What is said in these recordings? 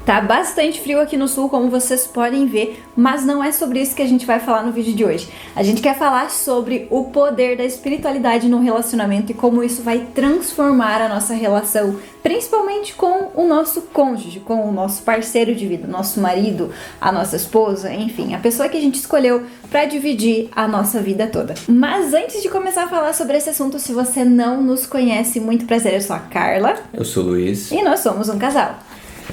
Tá bastante frio aqui no sul, como vocês podem ver, mas não é sobre isso que a gente vai falar no vídeo de hoje. A gente quer falar sobre o poder da espiritualidade no relacionamento e como isso vai transformar a nossa relação, principalmente com o nosso cônjuge, com o nosso parceiro de vida, nosso marido, a nossa esposa, enfim, a pessoa que a gente escolheu para dividir a nossa vida toda. Mas antes de começar a falar sobre esse assunto, se você não nos conhece, muito prazer, eu sou a Carla. Eu sou o Luiz. E nós somos um casal.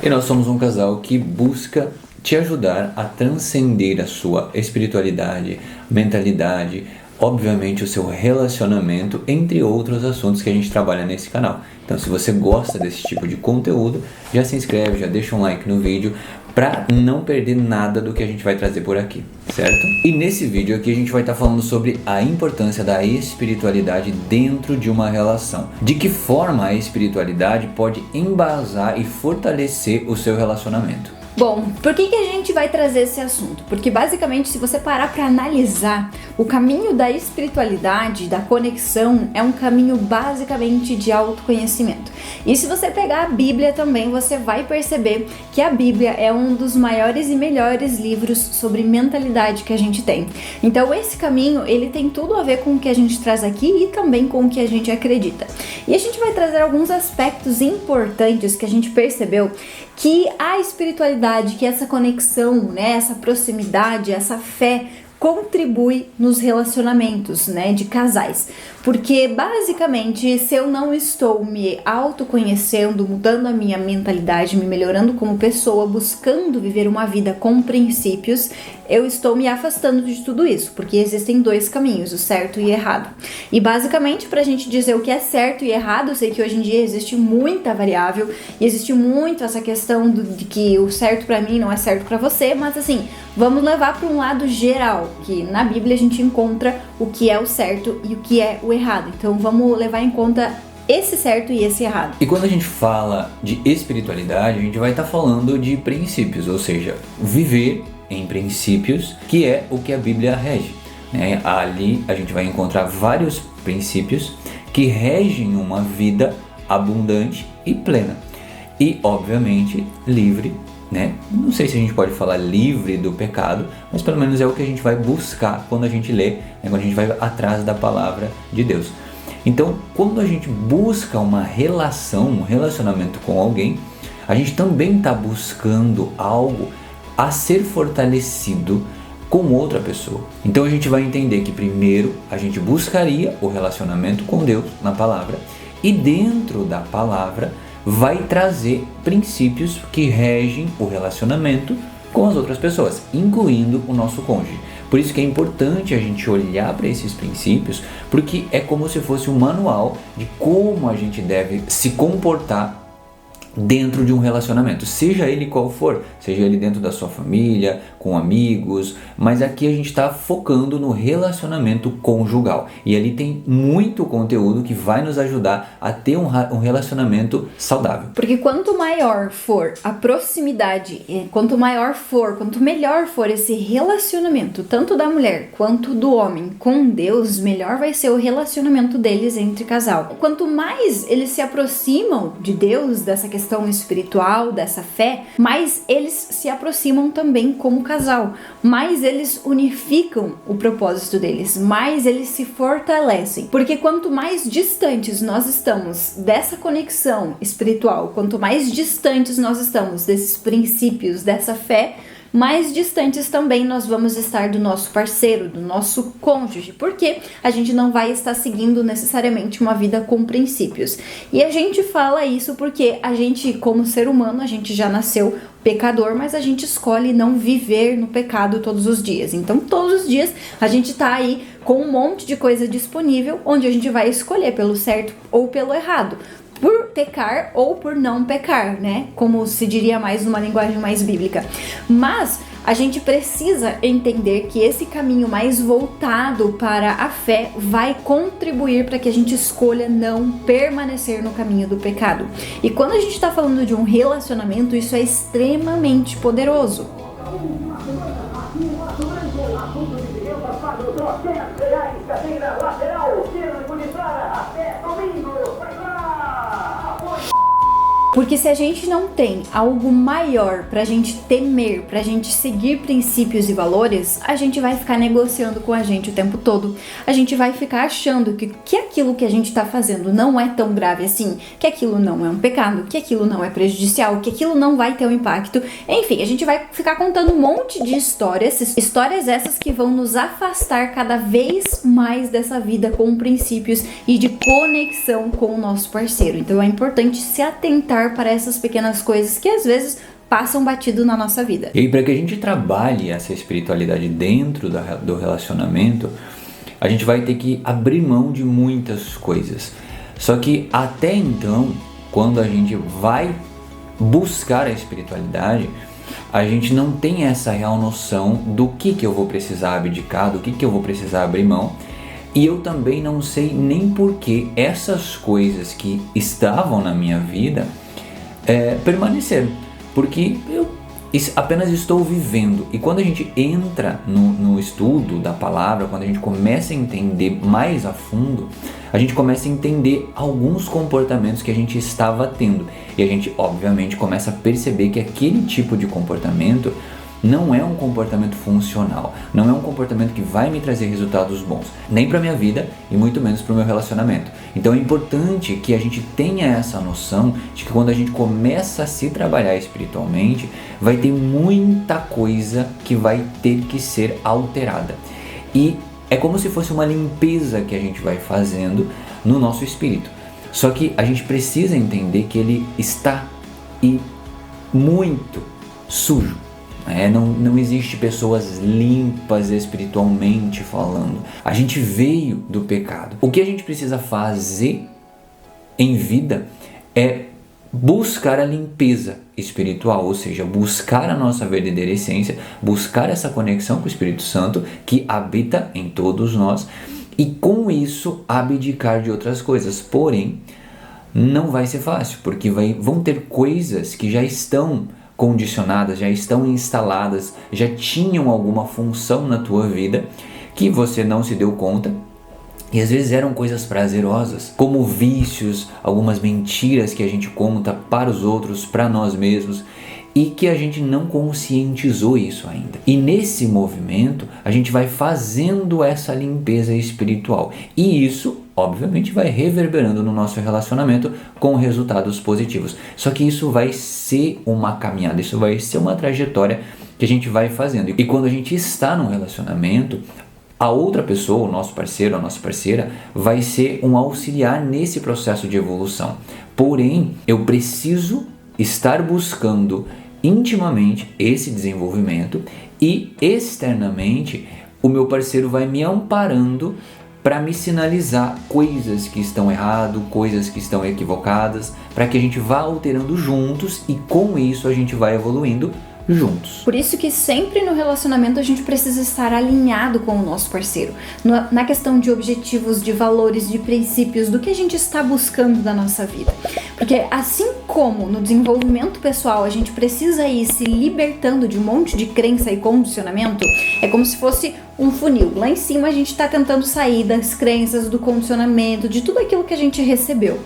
E nós somos um casal que busca te ajudar a transcender a sua espiritualidade, mentalidade, obviamente o seu relacionamento, entre outros assuntos que a gente trabalha nesse canal. Então, se você gosta desse tipo de conteúdo, já se inscreve, já deixa um like no vídeo para não perder nada do que a gente vai trazer por aqui, certo? E nesse vídeo aqui a gente vai estar falando sobre a importância da espiritualidade dentro de uma relação. De que forma a espiritualidade pode embasar e fortalecer o seu relacionamento. Bom, por que a gente vai trazer esse assunto? Porque basicamente, se você parar para analisar, o caminho da espiritualidade, da conexão, é um caminho basicamente de autoconhecimento. E se você pegar a Bíblia também, você vai perceber que a Bíblia é um dos maiores e melhores livros sobre mentalidade que a gente tem. Então esse caminho, ele tem tudo a ver com o que a gente traz aqui e também com o que a gente acredita. E a gente vai trazer alguns aspectos importantes que a gente percebeu que a espiritualidade, que essa conexão, né, essa proximidade, essa fé contribui nos relacionamentos, né, de casais. Porque basicamente, se eu não estou me autoconhecendo, mudando a minha mentalidade, me melhorando como pessoa, buscando viver uma vida com princípios, eu estou me afastando de tudo isso, porque existem dois caminhos, o certo e o errado. E basicamente, pra gente dizer o que é certo e errado, eu sei que hoje em dia existe muita variável e existe muito essa questão de que o certo pra mim não é certo pra você, mas assim, vamos levar para um lado geral, que na Bíblia a gente encontra o que é o certo e o que é o errado. Então vamos levar em conta esse certo e esse errado. E quando a gente fala de espiritualidade, a gente vai estar falando de princípios, ou seja, viver em princípios, que é o que a Bíblia rege, né? Ali a gente vai encontrar vários princípios que regem uma vida abundante e plena. E, obviamente, livre, né? Não sei se a gente pode falar livre do pecado, mas pelo menos é o que a gente vai buscar quando a gente lê, né? Quando a gente vai atrás da palavra de Deus. Então, quando a gente busca uma relação, um relacionamento com alguém, a gente também está buscando algo a ser fortalecido com outra pessoa. Então a gente vai entender que primeiro a gente buscaria o relacionamento com Deus na palavra e dentro da palavra vai trazer princípios que regem o relacionamento com as outras pessoas, incluindo o nosso cônjuge. Por isso que é importante a gente olhar para esses princípios, porque é como se fosse um manual de como a gente deve se comportar dentro de um relacionamento, seja ele qual for, seja ele dentro da sua família, com amigos, mas aqui a gente está focando no relacionamento conjugal e ali tem muito conteúdo que vai nos ajudar a ter um relacionamento saudável. Porque quanto maior for a proximidade, quanto melhor for esse relacionamento, tanto da mulher quanto do homem com Deus, melhor vai ser o relacionamento deles entre casal. Quanto mais eles se aproximam de Deus, dessa questão espiritual, dessa fé, mais eles se aproximam também como casal, mais eles unificam o propósito deles, mais eles se fortalecem, porque quanto mais distantes nós estamos dessa conexão espiritual, quanto mais distantes nós estamos desses princípios, dessa fé, mais distantes também nós vamos estar do nosso parceiro, do nosso cônjuge, porque a gente não vai estar seguindo necessariamente uma vida com princípios. E a gente fala isso porque a gente, como ser humano, a gente já nasceu pecador, mas a gente escolhe não viver no pecado todos os dias. Então, todos os dias a gente tá aí com um monte de coisa disponível, onde a gente vai escolher pelo certo ou pelo errado, por pecar ou por não pecar, né? Como se diria mais numa linguagem mais bíblica. Mas a gente precisa entender que esse caminho mais voltado para a fé vai contribuir para que a gente escolha não permanecer no caminho do pecado. E quando a gente está falando de um relacionamento, isso é extremamente poderoso. Porque se a gente não tem algo maior pra gente temer, pra gente seguir princípios e valores, a gente vai ficar negociando com a gente o tempo todo. A gente vai ficar achando que aquilo que a gente tá fazendo não é tão grave assim, que aquilo não é um pecado, que aquilo não é prejudicial, que aquilo não vai ter um impacto. Enfim, a gente vai ficar contando um monte de histórias essas que vão nos afastar cada vez mais dessa vida com princípios e de conexão com o nosso parceiro. Então é importante se atentar para essas pequenas coisas que às vezes passam batido na nossa vida. E para que a gente trabalhe essa espiritualidade dentro do relacionamento, a gente vai ter que abrir mão de muitas coisas. Só que até então, quando a gente vai buscar a espiritualidade, a gente não tem essa real noção do que eu vou precisar abdicar, do que eu vou precisar abrir mão. E eu também não sei nem por que essas coisas que estavam na minha vida permaneceram. Porque eu apenas estou vivendo. E quando a gente entra no estudo da palavra, quando a gente começa a entender mais a fundo, a gente começa a entender alguns comportamentos que a gente estava tendo. E a gente, obviamente, começa a perceber que aquele tipo de comportamento não é um comportamento funcional, não é um comportamento que vai me trazer resultados bons, nem para minha vida e muito menos para o meu relacionamento. Então é importante que a gente tenha essa noção de que quando a gente começa a se trabalhar espiritualmente, vai ter muita coisa que vai ter que ser alterada. E é como se fosse uma limpeza que a gente vai fazendo no nosso espírito. Só que a gente precisa entender que ele está muito sujo. Não existe pessoas limpas espiritualmente falando. A gente veio do pecado. O que a gente precisa fazer em vida é buscar a limpeza espiritual, ou seja, buscar a nossa verdadeira essência, buscar essa conexão com o Espírito Santo que habita em todos nós e com isso abdicar de outras coisas. Porém, não vai ser fácil, porque vão ter coisas que já estão condicionadas, já estão instaladas, já tinham alguma função na tua vida que você não se deu conta. E às vezes eram coisas prazerosas, como vícios, algumas mentiras que a gente conta para os outros, para nós mesmos, e que a gente não conscientizou isso ainda. E nesse movimento, a gente vai fazendo essa limpeza espiritual. E isso, obviamente, vai reverberando no nosso relacionamento com resultados positivos. Só que isso vai ser uma caminhada, isso vai ser uma trajetória que a gente vai fazendo. E quando a gente está num relacionamento, a outra pessoa, o nosso parceiro, a nossa parceira, vai ser um auxiliar nesse processo de evolução. Porém, eu preciso estar buscando intimamente esse desenvolvimento e externamente o meu parceiro vai me amparando para me sinalizar coisas que estão erradas, coisas que estão equivocadas, para que a gente vá alterando juntos e com isso a gente vai evoluindo juntos. Por isso que sempre no relacionamento a gente precisa estar alinhado com o nosso parceiro, na questão de objetivos, de valores, de princípios, do que a gente está buscando da nossa vida. Porque assim como no desenvolvimento pessoal a gente precisa ir se libertando de um monte de crença e condicionamento, é como se fosse um funil. Lá em cima a gente está tentando sair das crenças, do condicionamento, de tudo aquilo que a gente recebeu.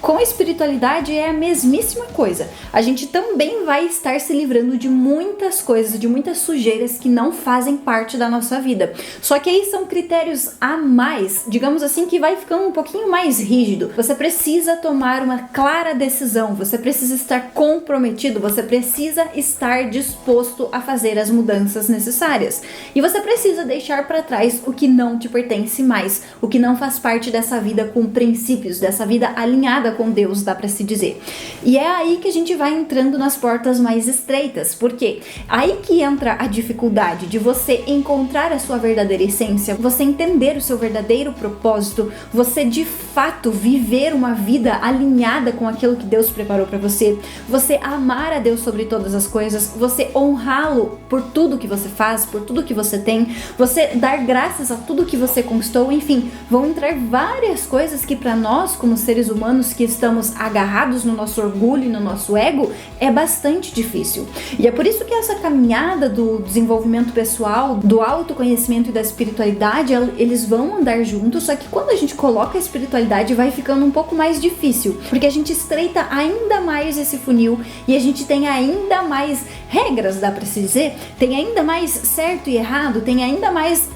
Com a espiritualidade é a mesmíssima coisa. A gente também vai estar se livrando de muitas coisas, de muitas sujeiras que não fazem parte da nossa vida. Só que aí são critérios a mais, digamos assim, que vai ficando um pouquinho mais rígido. Você precisa tomar uma clara decisão, você precisa estar comprometido, você precisa estar disposto a fazer as mudanças necessárias. E você precisa deixar para trás o que não te pertence mais, o que não faz parte dessa vida com princípios, dessa vida alinhada com Deus, dá pra se dizer. E é aí que a gente vai entrando nas portas mais estreitas, porque aí que entra a dificuldade de você encontrar a sua verdadeira essência, você entender o seu verdadeiro propósito, você de fato viver uma vida alinhada com aquilo que Deus preparou pra você, você amar a Deus sobre todas as coisas, você honrá-lo por tudo que você faz, por tudo que você tem, você dar graças a tudo que você conquistou, enfim, vão entrar várias coisas que para nós, como seres humanos que estamos agarrados no nosso orgulho e no nosso ego, é bastante difícil. E é por isso que essa caminhada do desenvolvimento pessoal, do autoconhecimento e da espiritualidade, eles vão andar juntos, só que quando a gente coloca a espiritualidade vai ficando um pouco mais difícil, porque a gente estreita ainda mais esse funil e a gente tem ainda mais regras, dá pra se dizer, tem ainda mais certo e errado, tem ainda mais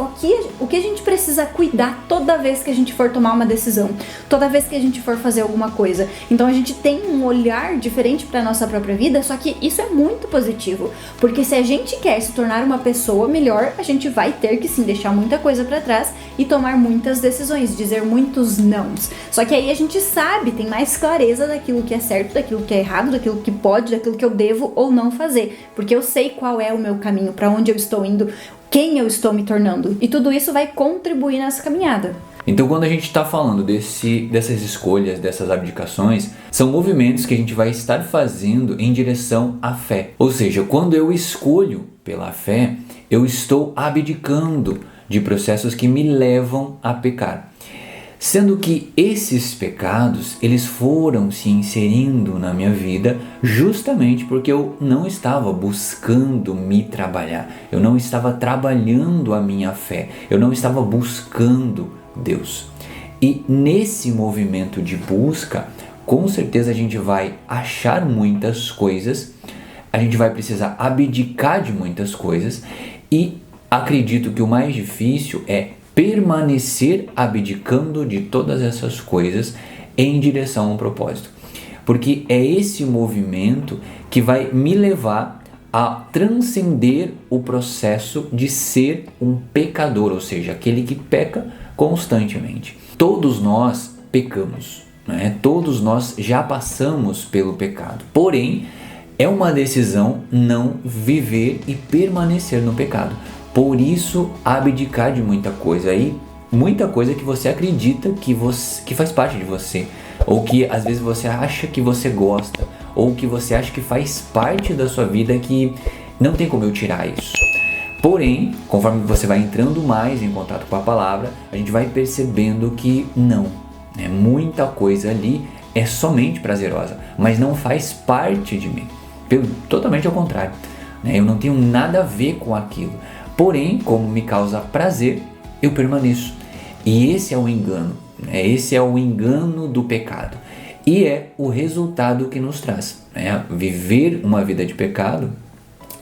o que a gente precisa cuidar toda vez que a gente for tomar uma decisão, toda vez que a gente for fazer alguma coisa. Então a gente tem um olhar diferente pra nossa própria vida, só que isso é muito positivo, porque se a gente quer se tornar uma pessoa melhor, a gente vai ter que sim deixar muita coisa pra trás e tomar muitas decisões, dizer muitos nãos. Só que aí a gente sabe, tem mais clareza daquilo que é certo, daquilo que é errado, daquilo que pode, daquilo que eu devo ou não fazer, porque eu sei qual é o meu caminho, pra onde eu estou indo, quem eu estou me tornando, e tudo isso vai contribuir nessa caminhada. Então, quando a gente está falando dessas escolhas, dessas abdicações, são movimentos que a gente vai estar fazendo em direção à fé. Ou seja, quando eu escolho pela fé, eu estou abdicando de processos que me levam a pecar. Sendo que esses pecados, eles foram se inserindo na minha vida justamente porque eu não estava buscando me trabalhar, eu não estava trabalhando a minha fé, eu não estava buscando Deus. E nesse movimento de busca, com certeza a gente vai achar muitas coisas, a gente vai precisar abdicar de muitas coisas e acredito que o mais difícil é permanecer abdicando de todas essas coisas em direção a um propósito. Porque é esse movimento que vai me levar a transcender o processo de ser um pecador, ou seja, aquele que peca constantemente. Todos nós pecamos, né? Todos nós já passamos pelo pecado. Porém, é uma decisão não viver e permanecer no pecado. Por isso, abdicar de muita coisa aí, muita coisa que você acredita que faz parte de você, ou que às vezes você acha que você gosta, ou que você acha que faz parte da sua vida, que não tem como eu tirar isso. Porém, conforme você vai entrando mais em contato com a palavra, a gente vai percebendo que não, né? Muita coisa ali é somente prazerosa, mas não faz parte de mim. Totalmente ao contrário, né? Eu não tenho nada a ver com aquilo. Porém, como me causa prazer, eu permaneço. E esse é o engano, né? Esse é o engano do pecado. E é o resultado que nos traz, né? Viver uma vida de pecado,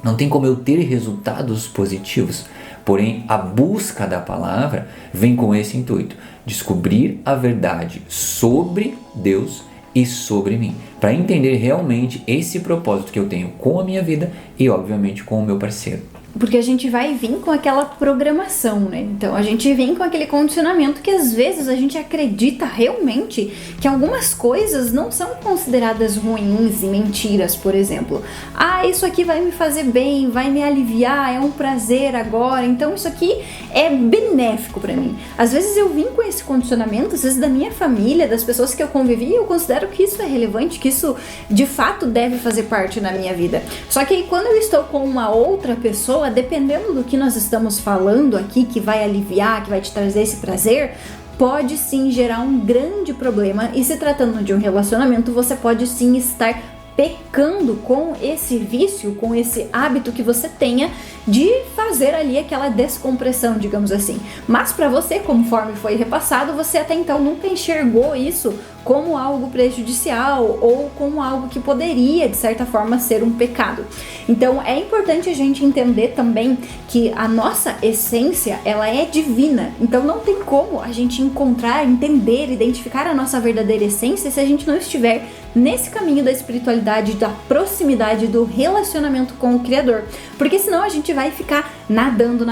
não tem como eu ter resultados positivos. Porém, a busca da palavra vem com esse intuito: descobrir a verdade sobre Deus e sobre mim, para entender realmente esse propósito que eu tenho com a minha vida e, obviamente, com o meu parceiro. Porque a gente vai vir com aquela programação, né? Então a gente vem com aquele condicionamento que às vezes a gente acredita realmente que algumas coisas não são consideradas ruins e mentiras, por exemplo. Ah, isso aqui vai me fazer bem, vai me aliviar, é um prazer agora, então isso aqui é benéfico pra mim. Às vezes eu vim com esse condicionamento, às vezes da minha família, das pessoas que eu convivi, e eu considero que isso é relevante, que isso de fato deve fazer parte da minha vida. Só que aí quando eu estou com uma outra pessoa, dependendo do que nós estamos falando aqui, que vai aliviar, que vai te trazer esse prazer, pode sim gerar um grande problema. E se tratando de um relacionamento, você pode sim estar pecando com esse vício, com esse hábito que você tenha de fazer ali aquela descompressão, digamos assim. Mas para você, conforme foi repassado, você até então nunca enxergou isso como algo prejudicial ou como algo que poderia, de certa forma, ser um pecado. Então é importante a gente entender também que a nossa essência, ela é divina. Então não tem como a gente encontrar, entender, identificar a nossa verdadeira essência se a gente não estiver nesse caminho da espiritualidade, da proximidade, do relacionamento com o Criador. Porque senão a gente vai ficar nadando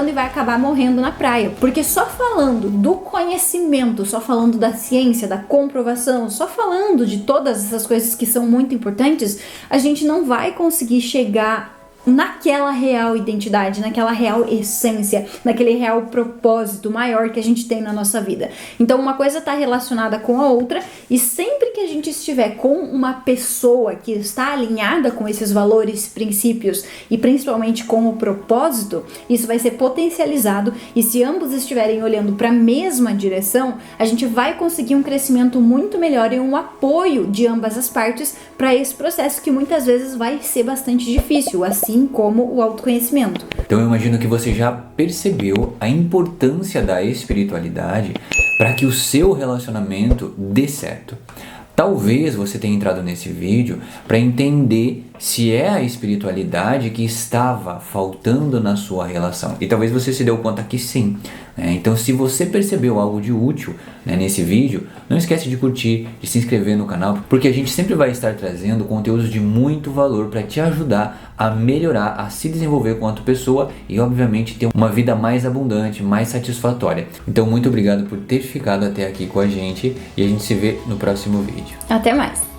e vai acabar morrendo na praia. Porque só falando do conhecimento, só falando da ciência, da comprovação, só falando de todas essas coisas que são muito importantes, a gente não vai conseguir chegar naquela real identidade, naquela real essência, naquele real propósito maior que a gente tem na nossa vida. Então uma coisa está relacionada com a outra, e sempre que a gente estiver com uma pessoa que está alinhada com esses valores, princípios e principalmente com o propósito, isso vai ser potencializado, e se ambos estiverem olhando para a mesma direção, a gente vai conseguir um crescimento muito melhor e um apoio de ambas as partes para esse processo que muitas vezes vai ser bastante difícil, assim como o autoconhecimento. Então eu imagino que você já percebeu a importância da espiritualidade para que o seu relacionamento dê certo. Talvez você tenha entrado nesse vídeo para entender se é a espiritualidade que estava faltando na sua relação. E talvez você se deu conta que sim. Então, se você percebeu algo de útil nesse vídeo, não esquece de curtir, de se inscrever no canal, porque a gente sempre vai estar trazendo conteúdos de muito valor para te ajudar a melhorar, a se desenvolver quanto pessoa e, obviamente, ter uma vida mais abundante, mais satisfatória. Então, muito obrigado por ter ficado até aqui com a gente, e a gente se vê no próximo vídeo. Até mais!